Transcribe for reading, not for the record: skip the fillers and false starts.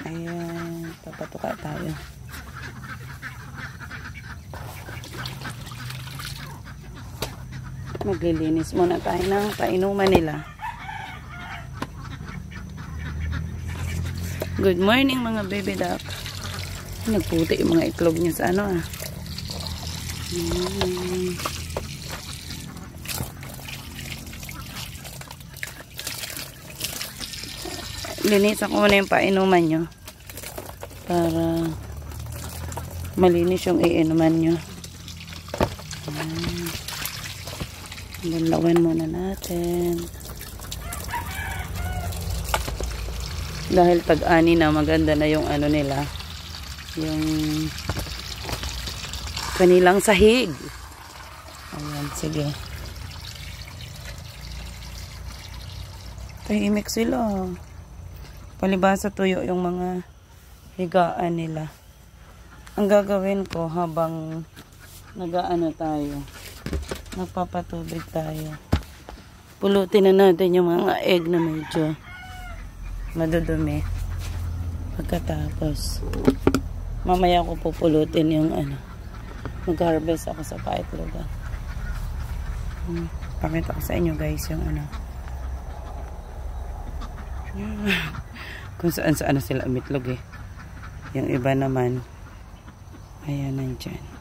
Ayan, papatuka tayo. Maglilinis muna tayo ng painuman nila. Good morning mga baby duck. Nagputi yung mga itlog niya sa ano ah. Linisan ko muna yung painuman nyo para malinis yung iinuman nyo. Banlawan muna natin dahil tag-ani na, maganda na yung ano nila, yung kanilang sahig. Ayan, sige, tahimik sila. Palibasa tuyo yung mga higaan nila. Ang gagawin ko habang nag-aano tayo, nagpapatubig tayo, pulutin na natin yung mga egg na medyo madudumi. Pagkatapos mamaya ko pupulutin yung ano, mag-harvest ako sa paitlogan. Pakita ko sa inyo guys yung ano, kung saan saan sila umitlog eh. Yung iba naman ayan, nandyan.